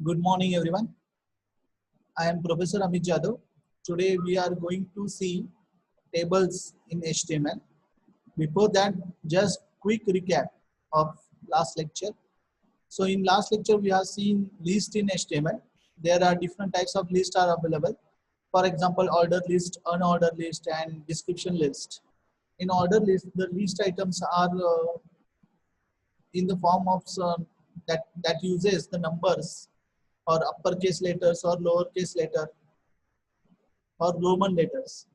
Good morning, everyone. I am Professor Amit Jadhav. Today we are going to see tables in HTML. Before that, just quick recap of last lecture. So in last lecture, we have seen list in HTML. There are different types of lists are available. For example, order list, unordered list, and description list. In order list, the list items are in the form of that uses the numbers or uppercase letters or lowercase letter or Roman letters.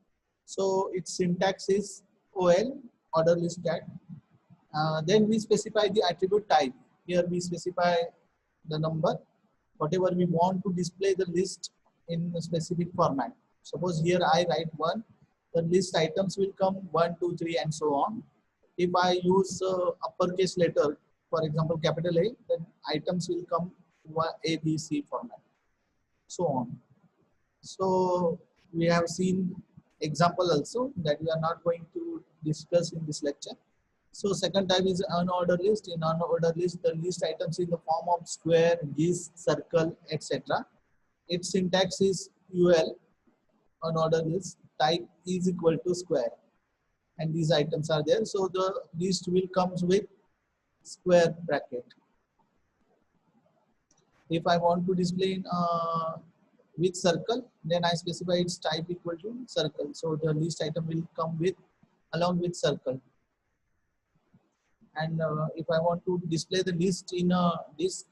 So its syntax is OL, order list tag. Then we specify the attribute type. Here we specify the number, whatever we want to display the list in a specific format. Suppose here I write 1, the list items will come 1, 2, 3 and so on. If I use uppercase letter, for example capital A, then items will come A, B, C format, so on. So we have seen example also that we are not going to discuss in this lecture. So second type is unordered list. In unordered list, the list items in the form of square, gis, circle, etc. Its syntax is UL, unordered list, type is equal to square. And these items are there. So the list will comes with square bracket. If I want to display in with circle, then I specify its type equal to circle. So the list item will come with along with circle. And if I want to display the list in a disk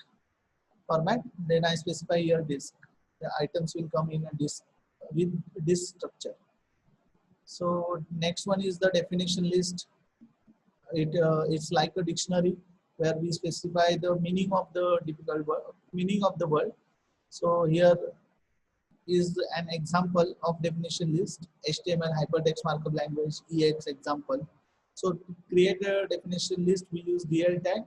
format, then I specify here disk. The items will come in a disk with disk structure. So next one is the definition list. It's like a dictionary where we specify the meaning of the meaning of the word. So here is an example of definition list: HTML, hypertext markup language, EX example. So to create a definition list, we use DL tag.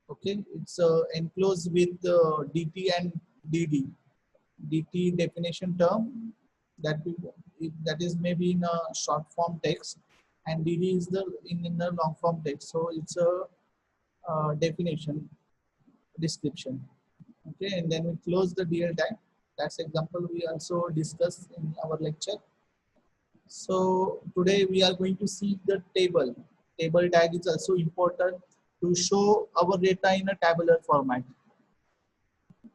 Okay, it's enclosed with DT and DD. DT definition term that is maybe in a short form text, and DD is the in the long form text. So it's a definition description. Okay, and then we close the DL tag. That's example we also discussed in our lecture. So today we are going to see the table. Table tag is also important to show our data in a tabular format.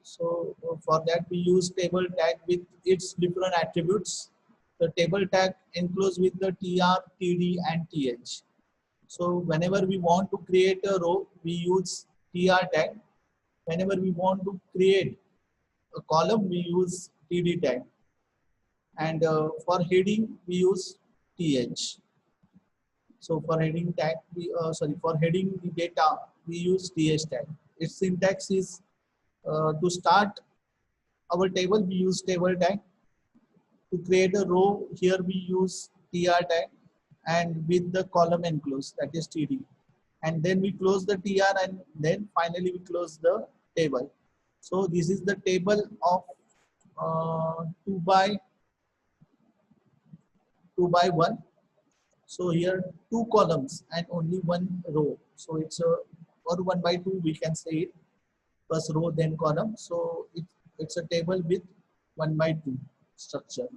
So for that we use table tag with its different attributes. The table tag enclosed with the TR, TD and TH. So whenever we want to create a row, we use TR tag. Whenever we want to create a column, we use TD tag. And for heading, we use TH. So for heading tag, for heading the data, we use TH tag. Its syntax is to start our table, we use table tag. To create a row, here we use TR tag, and with the column enclosed, that is TD. And then we close the TR, and then finally we close the table. So this is the table of 2 by 1. So here 2 columns and only 1 row. So it's a or 1 by 2 we can say it, first row then column. So it's a table with 1 by 2 structure.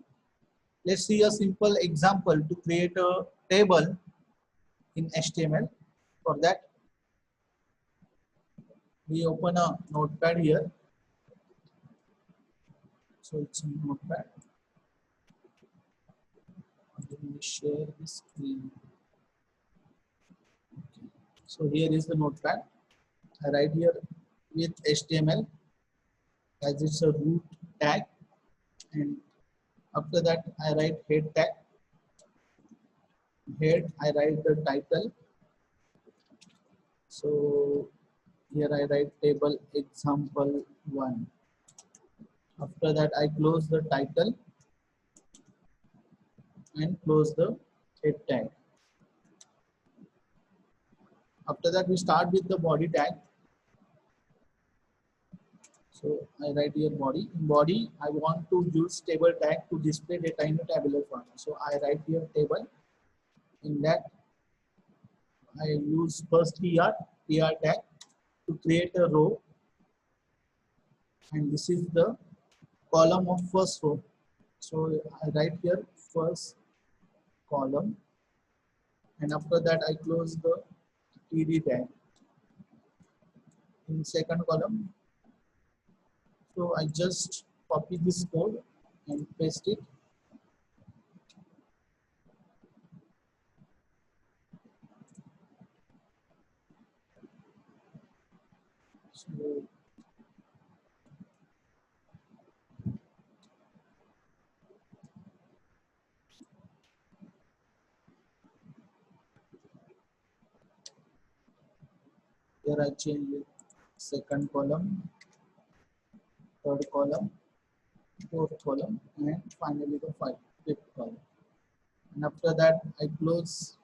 Let's see a simple example to create a table in HTML. For that, we open a notepad here. So it's a notepad. Let me share the screen. Okay. So here is the notepad. I write here with HTML as it's a root tag, and after that I write head tag. Head, I write the title. So here I write table example 1. After that I close the title and close the head tag. After that we start with the body tag. So I write here body. In body, I want to use table tag to display data in a tabular format. So I write here table. In that, I use first TR tag to create a row. and this is the column of first row. So I write here first column, and after that I close the TD tag in second column. So I just copy this code and paste it. So here I change it second column, third column, fourth column, and finally the fifth column. And after that I close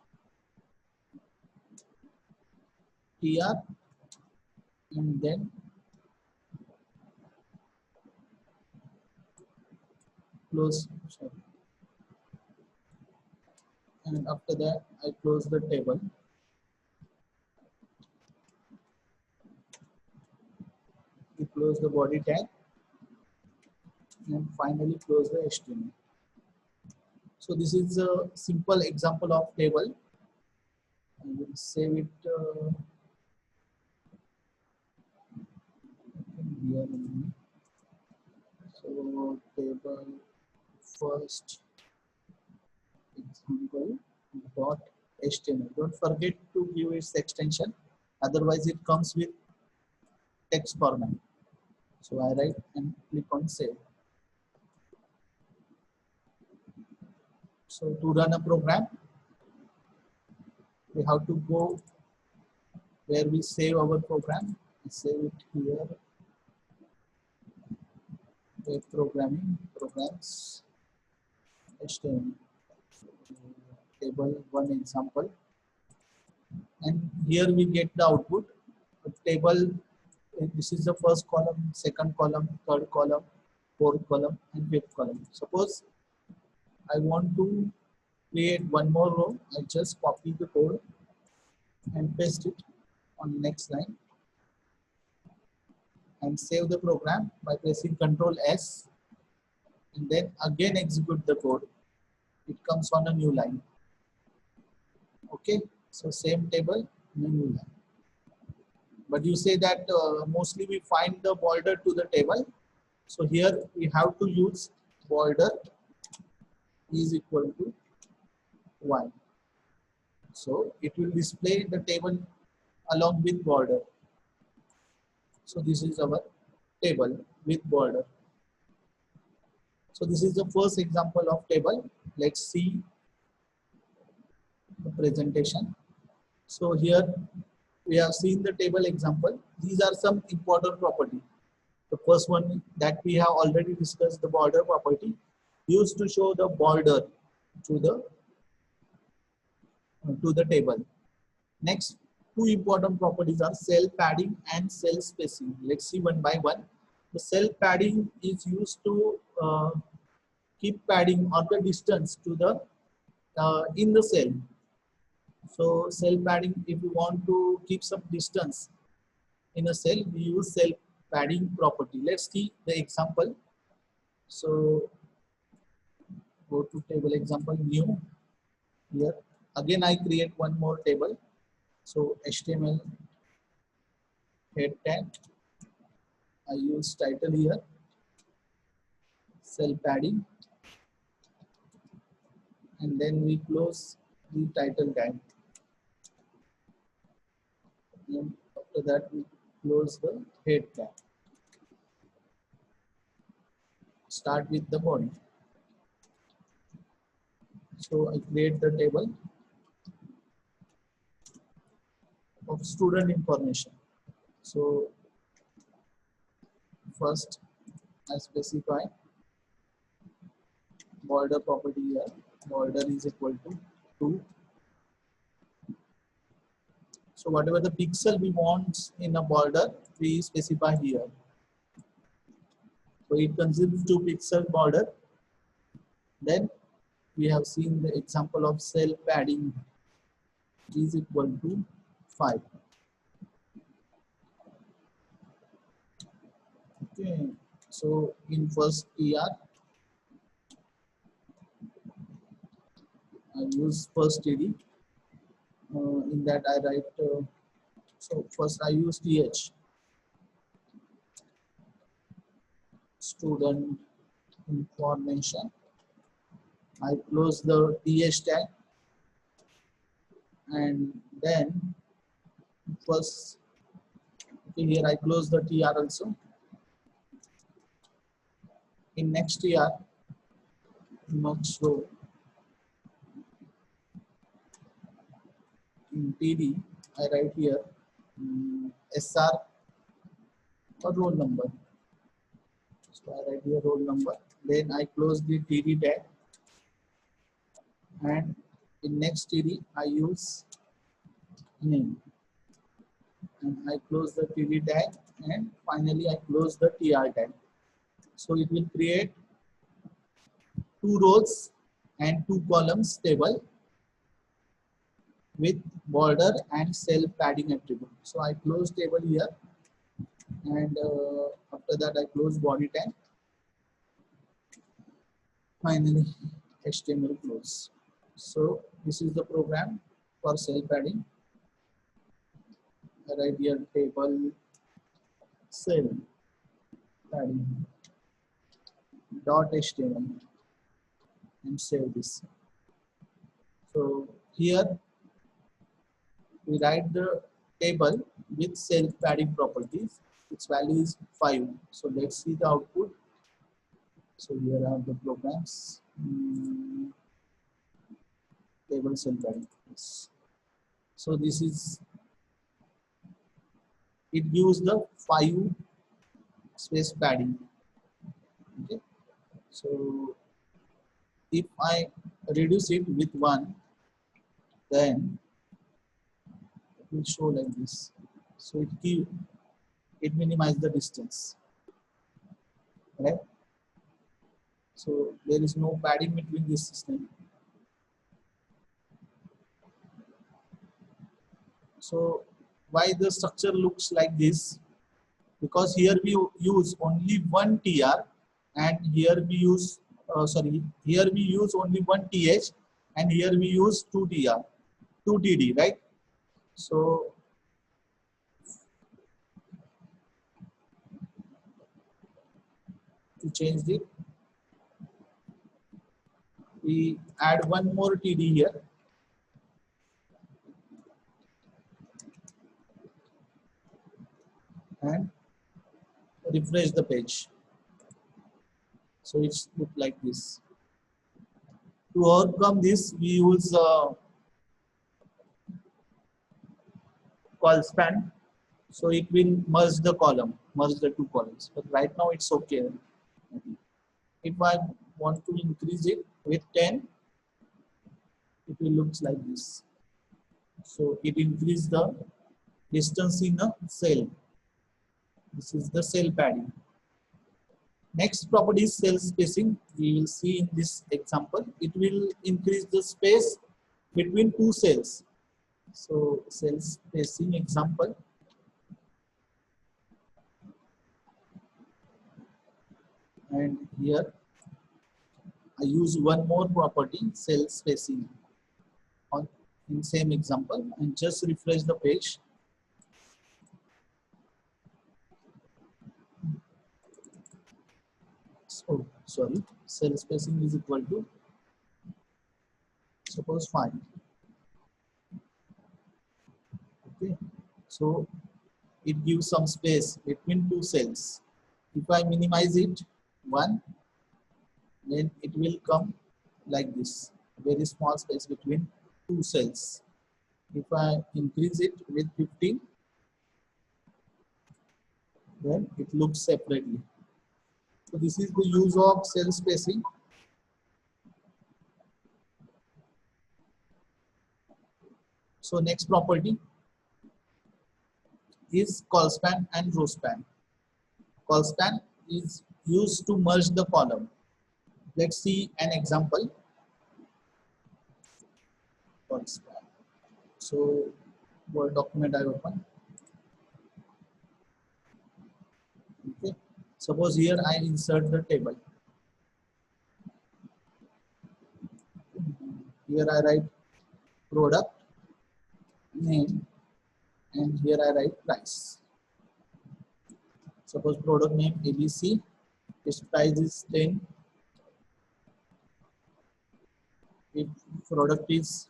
TR and then close, sorry, and after that I close the table. We close the body tag and finally close the HTML. So this is a simple example of table. I will save it here only. So table first example dot HTML. Don't forget to give its extension, otherwise it comes with text format. So I write and click on save. So to run a program, we have to go where we save our program. We save it here. Web programming, programs, HTML. Table one example, and here we get the output. The table, this is the first column, second column, third column, fourth column, and fifth column. Suppose I want to create one more row. I just copy the code and paste it on next line and save the program by pressing Ctrl S, and then again execute the code. It comes on a new line. Okay, so same table, new line. But you say that mostly we find the border to the table. So here we have to use border is equal to 1. So it will display the table along with border. So this is our table with border. So this is the first example of table. Let's see the presentation. So here we have seen the table example. These are some important properties. The first one that we have already discussed, the border property, used to show the border to the table. Next, two important properties are cell padding and cell spacing. Let's see one by one. The cell padding is used to keep padding or the distance to the in the cell. So cell padding, if you want to keep some distance in a cell, we use cell padding property. Let's see the example. So go to table example new. Here again I create one more table. So HTML head tag. I use title here. Cell padding, and then we close the title tag. And after that we close the head tag. Start with the body. So I create the table of student information. So first I specify border property here. Border is equal to 2. So whatever the pixel we want in a border, we specify here. So it consumes 2 pixel border. Then we have seen the example of cell padding is equal to 5. Okay, so in first TR, I use first TD. In that I write, so first I use TH, student information. I close the TH tag, and then first, okay, here I close the TR also. In next TR, next row, in TD, I write here SR or roll number. So I write here roll number. Then I close the TD tag, and in next TD I use name, and I close the TD tag, and finally I close the TR tag. So it will create two rows and two columns table with border and cell padding attribute. So I close table here, and after that I close body tag. Finally, HTML close. So this is the program for cell padding. I write here table cell padding dot HTML and save this. So here we write the table with cell padding properties. Its value is 5. So let's see the output. So here are the programs. Table cell padding. So this is, it gives the 5 space padding. Okay. So if I reduce it with 1, then it will show like this. So it minimizes the distance, right? So there is no padding between this system. So why the structure looks like this? Because here we use only one TR, and here we use here we use only one TH, and here we use two TR, two TD, right? So to change it, we add one more TD here, and refresh the page. So it's look like this. To overcome this, we use call span. So it will merge the column, merge the two columns. But right now it's okay. If I want to increase it with 10, it will look like this. So it increase the distance in a cell. This is the cell padding. Next property is cell spacing. We will see in this example. It will increase the space between two cells. So cell spacing example. And here I use one more property, cell spacing, on in same example, and just refresh the page. So sorry, cell spacing is equal to suppose 5. Okay, so it gives some space between two cells. If I minimize it 1, then it will come like this, very small space between two cells. If I increase it with 15, then it looks separately. So this is the use of cell spacing. So next property is call span and row span. Call span is used to merge the column. Let's see an example. Call span. So Word document I open. Okay. Suppose here I insert the table. Here I write product name and here I write price. Suppose product name ABC, its price is 10. If product is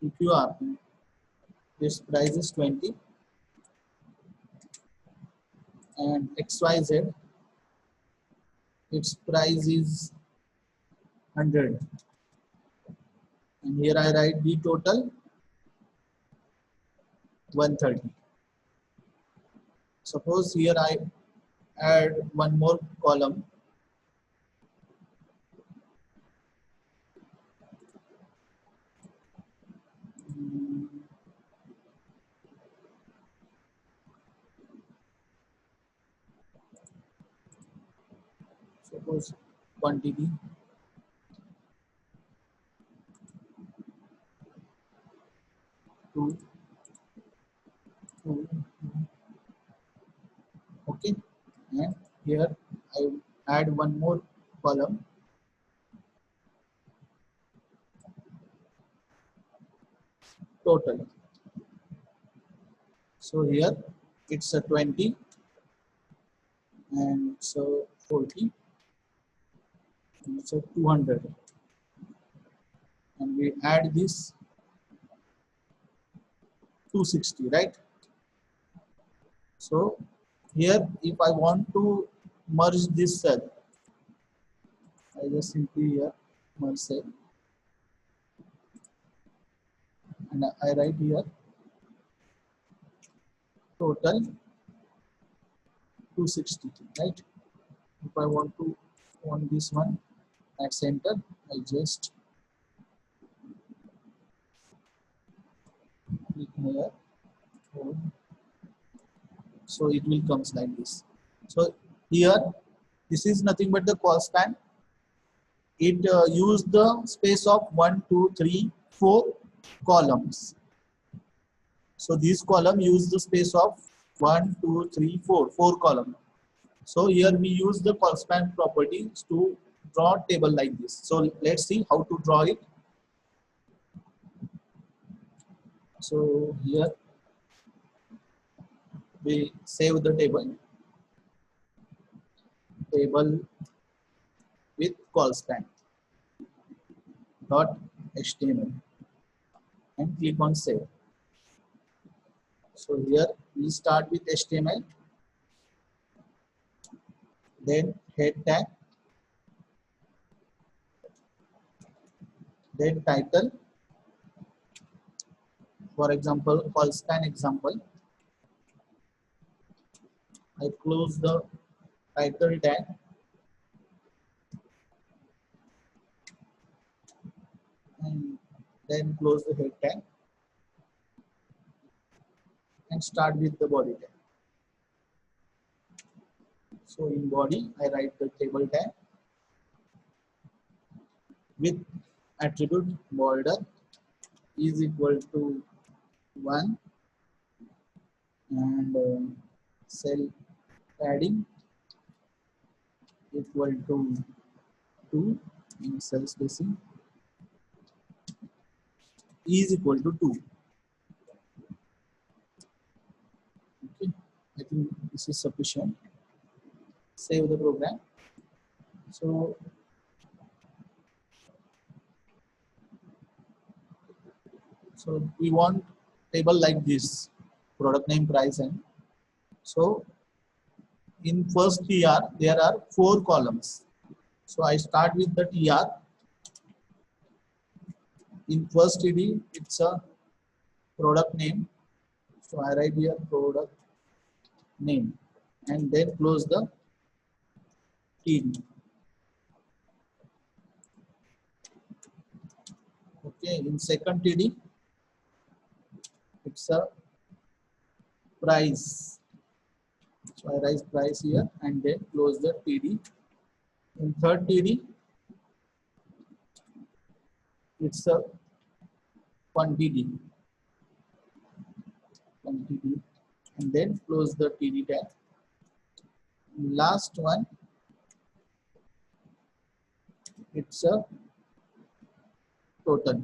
EQR, its price is 20. And XYZ, its price is 100. And here I write the total 130. Suppose here I add one more column. Suppose quantity, two, two, okay, and here I add one more column, total. So here it's a 20 and so 40 and so 200, and we add this 260, right? So here if I want to merge this cell, I just simply here merge cell and I write here total 260, right? If I want to want this one at center, I just click here. So it will comes like this. So here this is nothing but the call span. It use the space of 1, 2, 3, 4 columns. So this column use the space of 1, 2, 3, 4 column. So here we use the call span properties to draw a table like this. So let's see how to draw it. So here we save the table with call span .html and click on save. So here we start with HTML, then head tag, then title. For example, call span example, I close the title tag and then close the head tag and start with the body tag. So in body, I write the table tag with attribute border is equal to 1 and cell padding equal to 2 in cell spacing is equal to 2. Okay, I think this is sufficient. Save the program. So we want table like this, product name, price, and so in first TR there are 4 columns. So I start with the TR. In first TD it's a product name. So I write here product name and then close the TD. Okay, in second TD it's a price. So I write price here and then close the TD. In third TD it's a quantity and then close the TD tag. Last one, it's a total.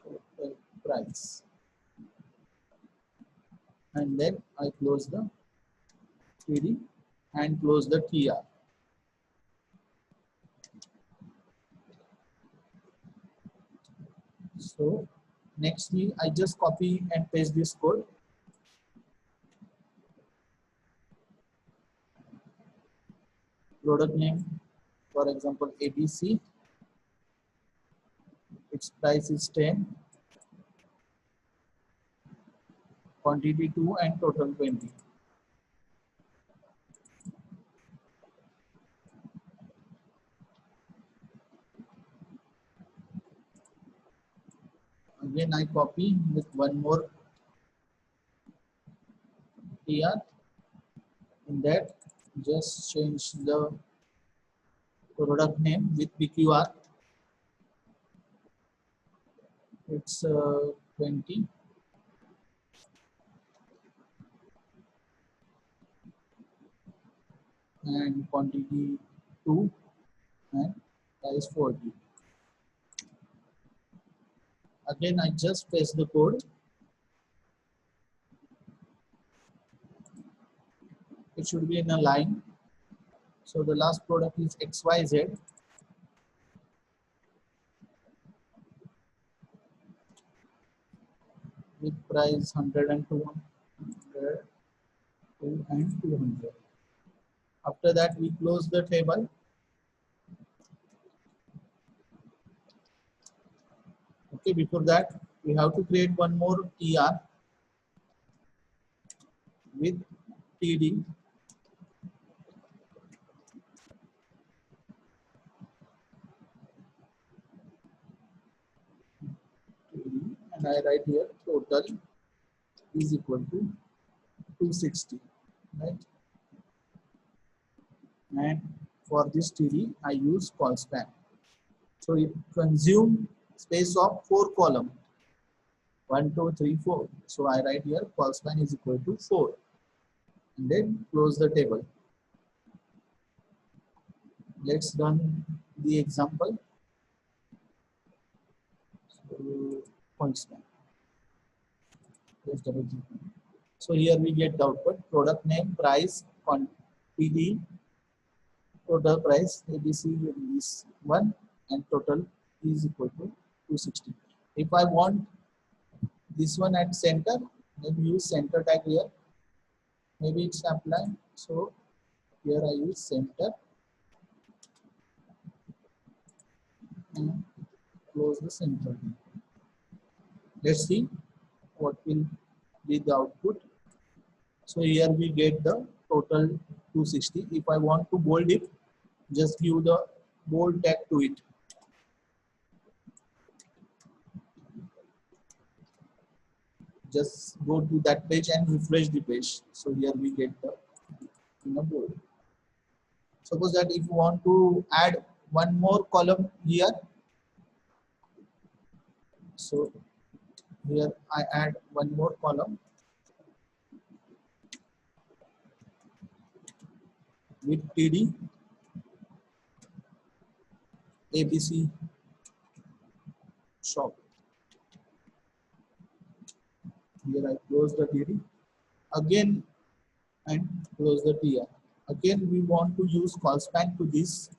Total price. And then I close the 3D and close the TR. So nextly, I just copy and paste this code. Product name, for example, ABC. Its price is 10. Quantity 2 and total 20. Again, I copy with one more TR. In that, just change the product name with PQR. It's 20. And quantity 2 and price 40. Again, I just paste the code. It should be in a line. So the last product is XYZ. With price 100 and 200, 2 and 200. After that, we close the table. Okay, before that, we have to create one more TR with TD. And I write here total is equal to 260, right? And for this TD, I use call span. So it consumes space of 4 columns. 1, 2, 3, 4. So I write here call span is equal to 4. And then close the table. Let's run the example. So, call span. So here we get the output: product name, price, quantity, total price, ABC is 1, and total is equal to 260. If I want this one at center, maybe use center tag here. Maybe it's apply. So here I use center and close the center. Let's see what will be the output. So here we get the total 260. If I want to bold it, just give the bold tag to it. Just go to that page and refresh the page. So here we get the bold. Suppose that if you want to add one more column here, so here I add one more column with TD ABC shop. Here I close the TD again and close the TR. Again, we want to use call span to this.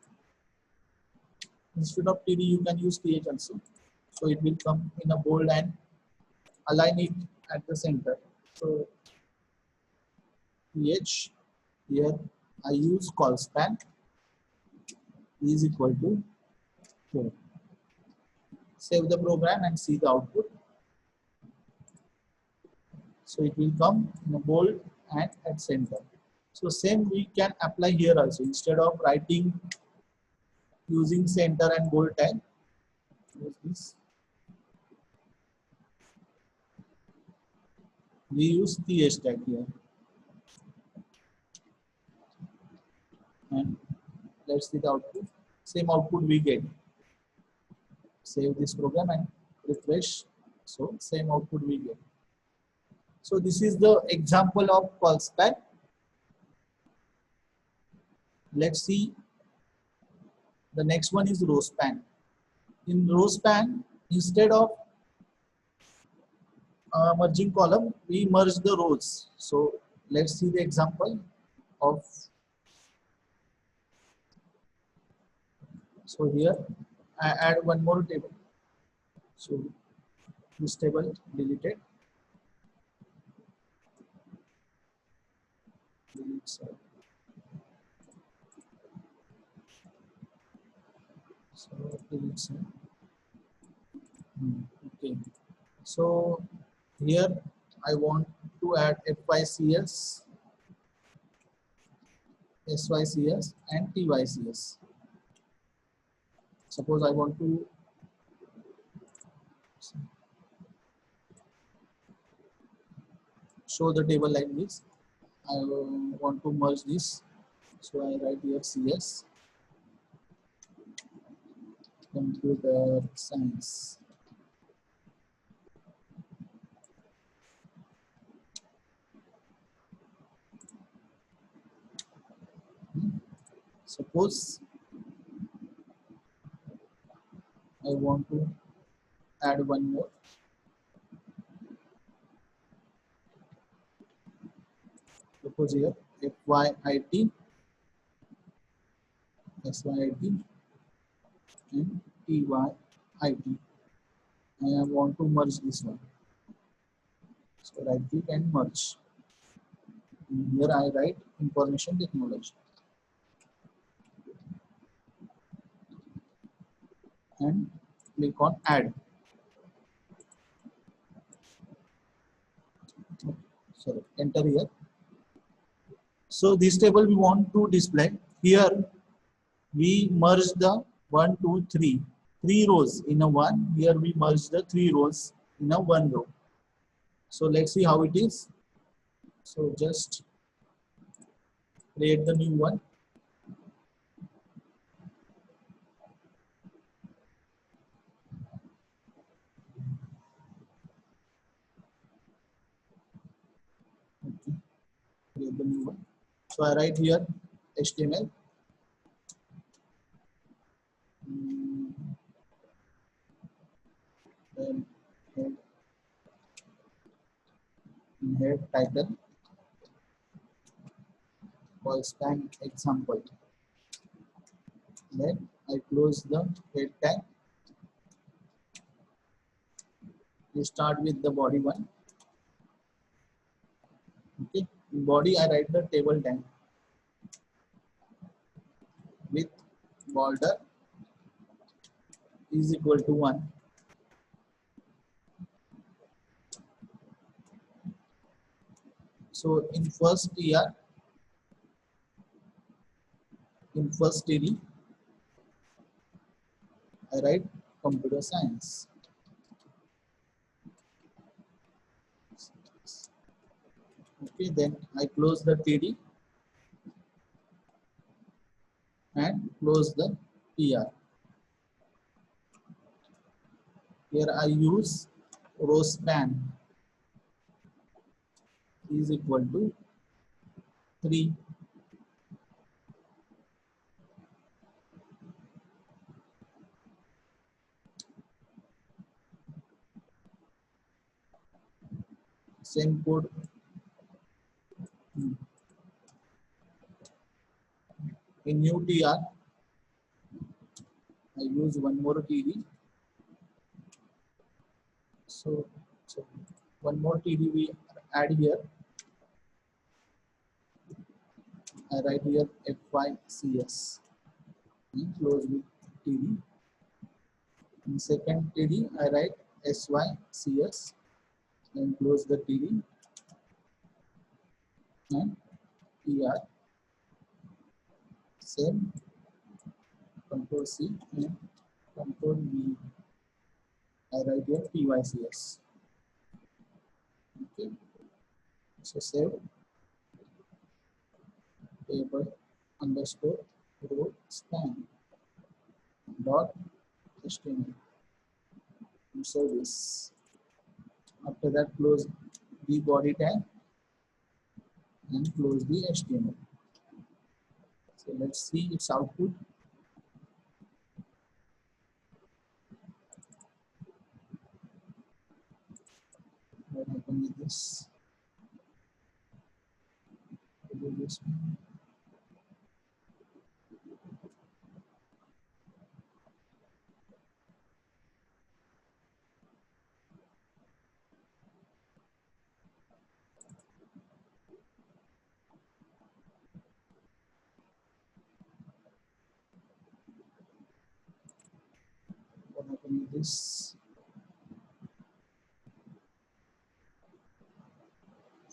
Instead of TD, you can use TH also. So it will come in a bold and align it at the center. So TH, here I use call span is equal to 4. Save the program and see the output. So it will come in a bold and at center. So same we can apply here also. Instead of writing using center and bold tag, use this. We use TH tag here. And let's see the output. Same output we get. Save this program and refresh. So same output we get. So this is the example of call span. Let's see, the next one is row span. In row span, instead of merging column, we merge the rows. So let's see the example of, so here I add one more table. So this table deleted. Delete, sorry. So delete, sorry. Okay. So here I want to add FYCS, SYCS and TYCS. Suppose I want to show the table like this. I want to merge this. So I write here CS, computer science. Suppose I want to add one more. Suppose here FYIT, SYIT and TYIT. I want to merge this one. So right click and merge. Here I write information technology and click on add. Sorry, enter here. So this table we want to display. Here we merge the 1, 2, 3. 3 rows in a one. Here we merge the 3 rows in a one row. So let's see how it is. So just create the new one. Okay. Create the new one. So I write here HTML. Then head title, call span example. Then I close the head tag. We start with the body one. Okay. In body I write the table tag with border is equal to 1. So in first year, in first TD, I write computer science. Okay, then I close the TD and close the PR. Here I use row span is equal to 3. Same code. In new TR, I use one more TD. So one more TD we add here. I write here FYCS. Close with TD. In second TD, I write SYCS and close the TD and PR. Same, Control C and Control V. I write here TYCS. Okay, so save table underscore row span dot HTML. And save this. After that, close the body tag and close the HTML. So let's see its output. What happened with this? What happened with this?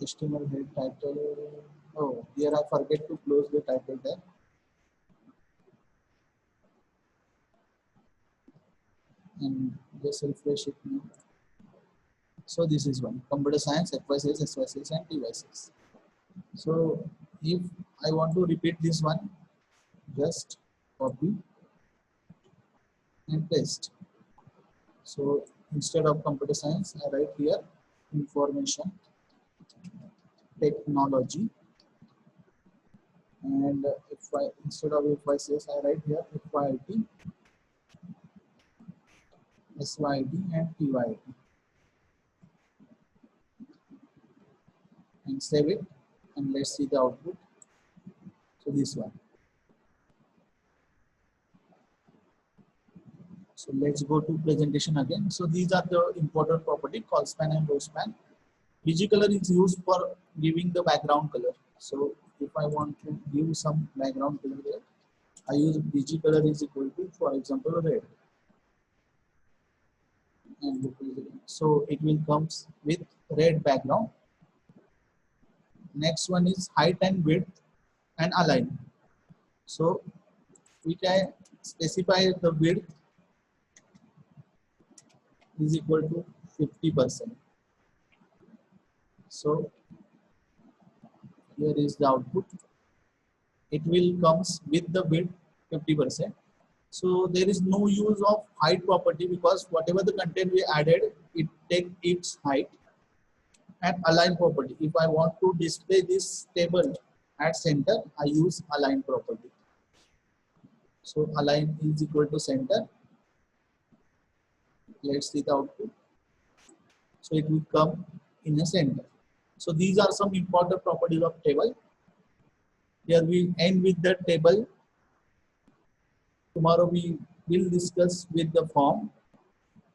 HTML head title. Oh, here I forget to close the title tag. And just refresh it now. So this is one computer science, FYCS, SYCS, and TYCS. So if I want to repeat this one, just copy and paste. So instead of computer science, I write here information technology, and if I instead of FYCS, I write here FYIT, SYIT, and TYIT, and save it, and let's see the output. So this one. So let's go to presentation again. So these are the important property, call span and row span. Digicolor is used for giving the background color. So if I want to give some background color there, I use Digicolor is equal to, for example, red. And so it will comes with red background. Next one is height and width and align. So we can specify the width is equal to 50%. So here is the output. It will comes with the width 50%. So there is no use of height property because whatever the content we added, it take its height. And align property. If I want to display this table at center, I use align property. So align is equal to center. Let's see the output. So it will come in a center. So these are some important properties of table. Here we end with the table. Tomorrow we will discuss with the form.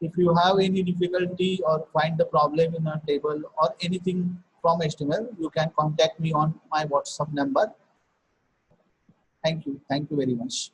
If you have any difficulty or find the problem in a table or anything from HTML, you can contact me on my WhatsApp number. Thank you. Thank you very much.